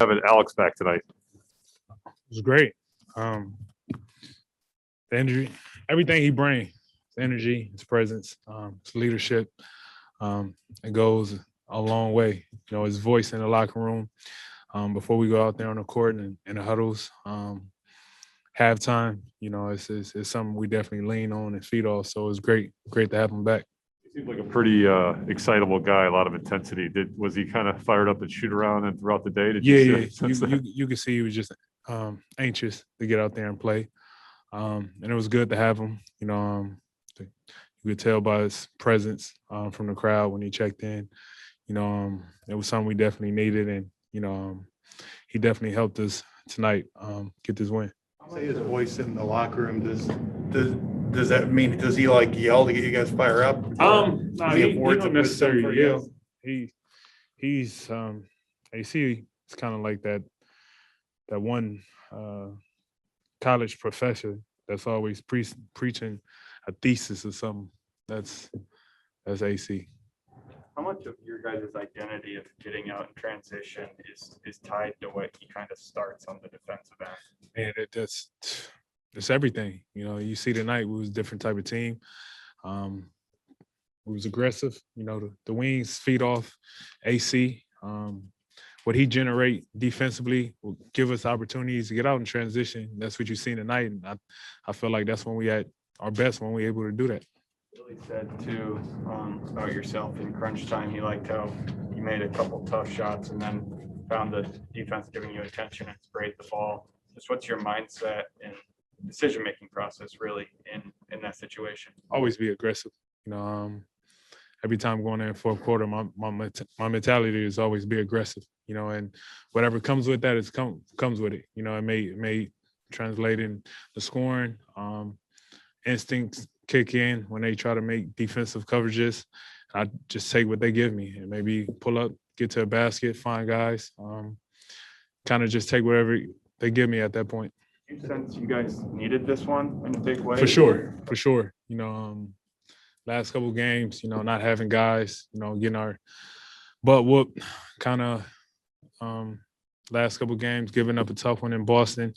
Having Alex back tonight. It was great. The energy, everything he brings, his energy, his presence, his leadership, it goes a long way. You know, his voice in the locker room before we go out there on the court and in the huddles, halftime. You know, it's something we definitely lean on and feed off. So it was great to have him back. He seemed like a pretty excitable guy, a lot of intensity. Was he kind of fired up and shoot around and throughout the day? You could see he was just anxious to get out there and play, and it was good to have him. You know, you could tell by his presence from the crowd when he checked in. You know, it was something we definitely needed, and you know, he definitely helped us tonight get this win. Say his voice in the locker room. Does that mean, does he like yell to get you guys fire up? No, he don't necessarily yell. He's you see, it's kind of like that one college professor that's always preaching a thesis or something. That's AC. How much of your guys' identity of getting out in transition is tied to what he kind of starts on the defensive end? Man, it's everything. You know, you see tonight we was a different type of team. We was aggressive. You know, the wings feed off AC. What he generate defensively will give us opportunities to get out in transition. That's what you seen tonight, and I feel like that's when we at our best when we able to do that. Billy said too about yourself in crunch time. He liked how you made a couple tough shots and then found the defense giving you attention and sprayed the ball. Just what's your mindset and decision-making process really in that situation? Always be aggressive. You know, every time going in fourth quarter, my mentality is always be aggressive. You know, and whatever comes with that comes with it. You know, it may translate in the scoring. Instincts kick in when they try to make defensive coverages. I just take what they give me and maybe pull up, get to a basket, find guys. Kind of just take whatever they give me at that point. You sense you guys needed this one in a big way? For sure. You know, last couple games, you know, not having guys, you know, getting our butt whooped, kind of last couple games, giving up a tough one in Boston.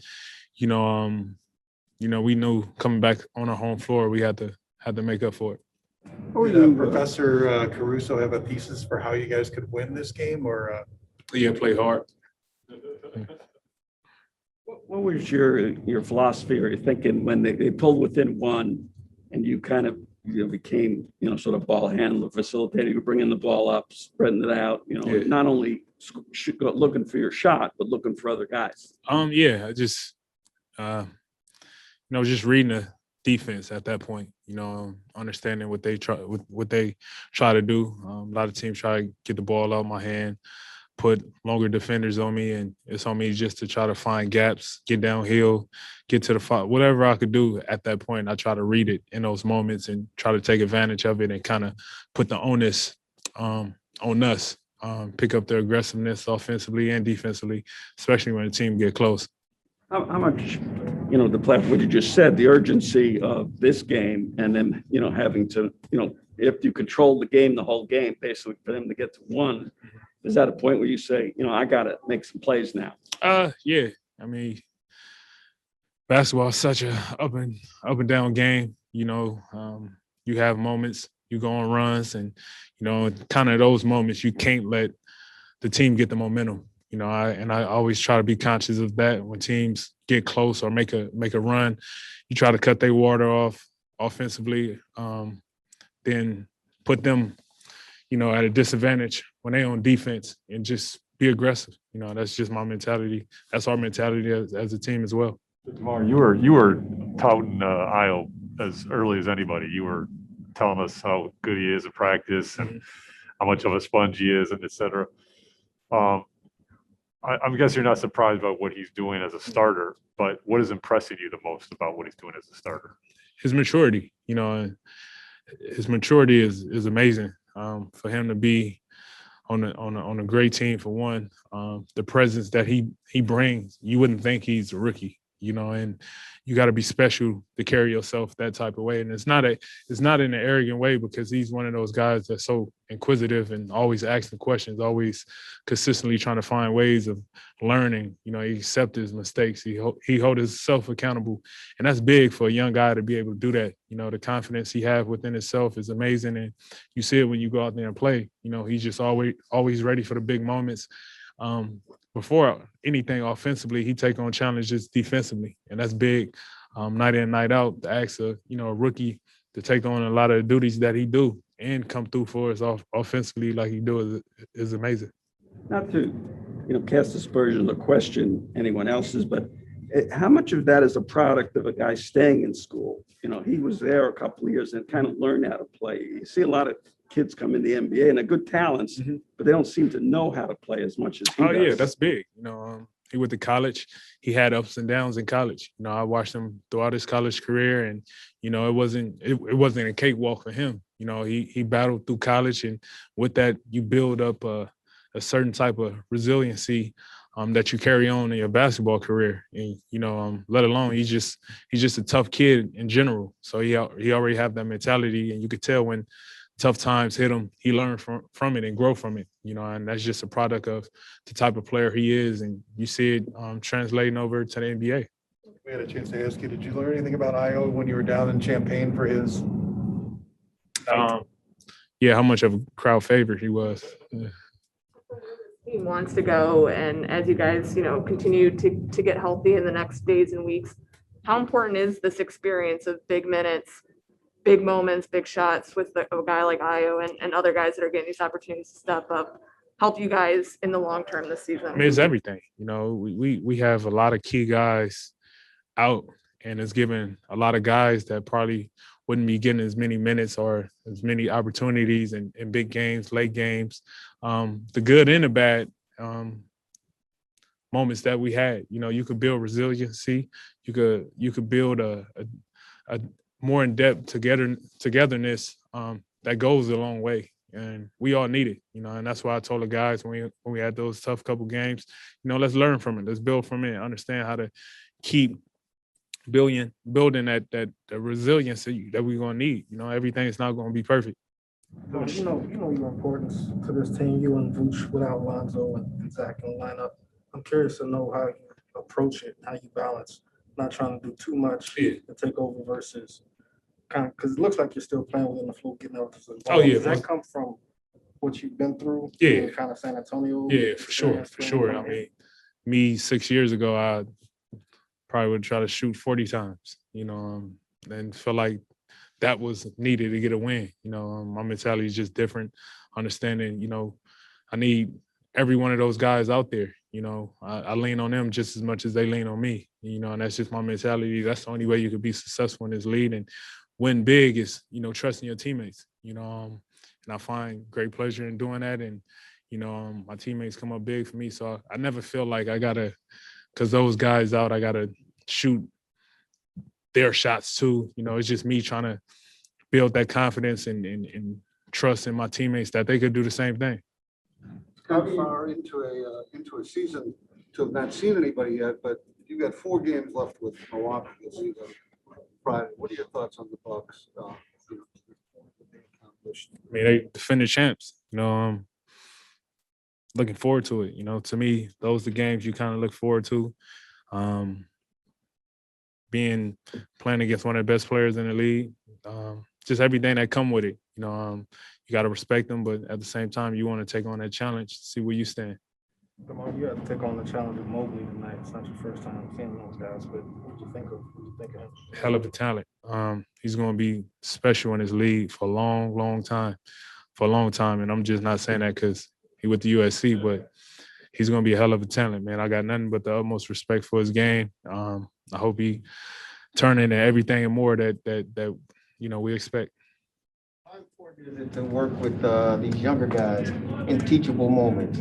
You know, we knew coming back on our home floor, we had to make up for it. Did Professor Caruso have a thesis for how you guys could win this game, or? Yeah, play hard. What was your philosophy or your thinking when they pulled within one and you kind of became, you know, sort of ball handler, facilitator, you were bringing the ball up, spreading it out, you know, Yeah. Not only looking for your shot, but looking for other guys? Yeah, I just, you know, just reading the defense at that point, you know, understanding what they try to do. A lot of teams try to get the ball out of my hand, put longer defenders on me, and it's on me just to try to find gaps, get downhill, get to the fight, whatever I could do at that point. I try to read it in those moments and try to take advantage of it and kind of put the onus on us, pick up the aggressiveness offensively and defensively, especially when the team get close. How much, you know, the platform, what you just said, the urgency of this game, and then, you know, having to, you know, if you control the game, the whole game, basically for them to get to one, is that a point where you say, you know, I got to make some plays now? Yeah. I mean, basketball is such a up and down game. You know, you have moments, you go on runs, and you know, kind of those moments you can't let the team get the momentum. You know, I always try to be conscious of that. When teams get close or make a run, you try to cut their water off offensively, then put them, you know, at a disadvantage when they on defense and just be aggressive. You know, that's just my mentality. That's our mentality as a team as well. DeMar, you were touting Ayo as early as anybody. You were telling us how good he is at practice and how much of a sponge he is, and et cetera. I guess you're not surprised by what he's doing as a starter, but what is impressing you the most about what he's doing as a starter? His maturity. You know, his maturity is amazing. For him to be on a great team, for one, the presence that he brings, you wouldn't think he's a rookie. and you got to be special to carry yourself that type of way. And it's not in an arrogant way, because he's one of those guys that's so inquisitive and always asking questions, always consistently trying to find ways of learning. He accepts his mistakes. He hold himself accountable. And that's big for a young guy to be able to do that. The confidence he have within himself is amazing. And you see it when you go out there and play. He's just always ready for the big moments. Before anything offensively, he take on challenges defensively, and that's big. Night in, night out, to ask a rookie to take on a lot of the duties that he do and come through for us offensively like he do is amazing. Not to, cast aspersions or question anyone else's, but how much of that is a product of a guy staying in school? He was there a couple of years and kind of learned how to play. You see a lot of kids come in the NBA and they're good talents, but they don't seem to know how to play as much as he does. Yeah, that's big. He went to college. He had ups and downs in college. I watched him throughout his college career, and it wasn't a cakewalk for him. He battled through college, and with that, you build up a certain type of resiliency that you carry on in your basketball career. And let alone he's just a tough kid in general. So he already have that mentality, and you could tell when tough times hit him, he learned from it and grow from it, and that's just a product of the type of player he is. And you see it translating over to the NBA. We had a chance to ask you, did you learn anything about Ayo when you were down in Champaign for his? Yeah, how much of a crowd favorite he was. Yeah. He wants to go, and as you guys, continue to get healthy in the next days and weeks, how important is this experience of big minutes, big moments, big shots with a guy like Ayo and other guys that are getting these opportunities to step up, help you guys in the long term this season? I mean, it's everything. We have a lot of key guys out, and it's given a lot of guys that probably wouldn't be getting as many minutes or as many opportunities in big games, late games, the good and the bad moments that we had. You could build resiliency. You could build a more in-depth togetherness that goes a long way, and we all need it, and that's why I told the guys when we had those tough couple games, let's learn from it, let's build from it, understand how to keep building that resiliency that we're gonna need. Everything's not gonna be perfect. You know your importance to this team. You and Vooch without Lonzo and Zach in the lineup. I'm curious to know how you approach it, how you balance not trying to do too much to take over versus kind of, because it looks like you're still playing within the flow, getting out to the ball. Does that come from what you've been through? Yeah, kind of San Antonio. Yeah, for sure. I mean, me 6 years ago, I probably would try to shoot 40 times, and feel like that was needed to get a win. My mentality is just different. Understanding, I need every one of those guys out there. I lean on them just as much as they lean on me, and that's just my mentality. That's the only way you could be successful in this league and win big is, trusting your teammates, and I find great pleasure in doing that. And, my teammates come up big for me. So I never feel like I gotta, because those guys out, I gotta shoot their shots too. It's just me trying to build that confidence and trust in my teammates that they could do the same thing. How far into a season to have not seen anybody yet, but you got 4 games left with Milwaukee this season. Friday. What are your thoughts on the Bucks? I mean, they defending champs. Looking forward to it. To me, those are the games you kind of look forward to. Playing against one of the best players in the league. Just everything that come with it. You got to respect them, but at the same time, you want to take on that challenge, see where you stand. DeMar, you had to take on the challenge of Mobley tonight. It's not your first time seeing those guys, but what did you think of him? Hell of a talent. He's going to be special in his league for a long, long time. And I'm just not saying that because he with the USC, but he's going to be a hell of a talent, man. I got nothing but the utmost respect for his game. I hope he turn into everything and more that we expect. How important is it to work with these younger guys in teachable moments?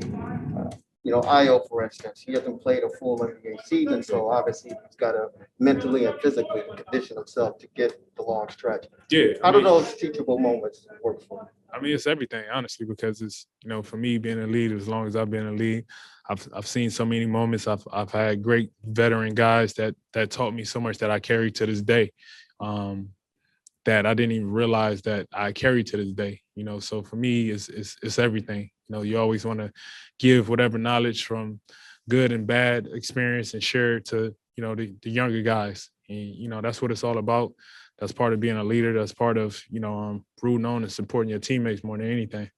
Ayo, for instance, he hasn't played a full NBA season, so obviously he's got to mentally and physically condition himself to get the long stretch. Yeah. How do those teachable moments work for him? I mean, it's everything, honestly, because it's, for me being in the league, as long as I've been in the league, I've seen so many moments. I've had great veteran guys that taught me so much that I carry to this day, that I didn't even realize that I carry to this day. So for me, it's everything. You always want to give whatever knowledge from good and bad experience and share it to the younger guys. And that's what it's all about. That's part of being a leader. That's part of rooting on and supporting your teammates more than anything.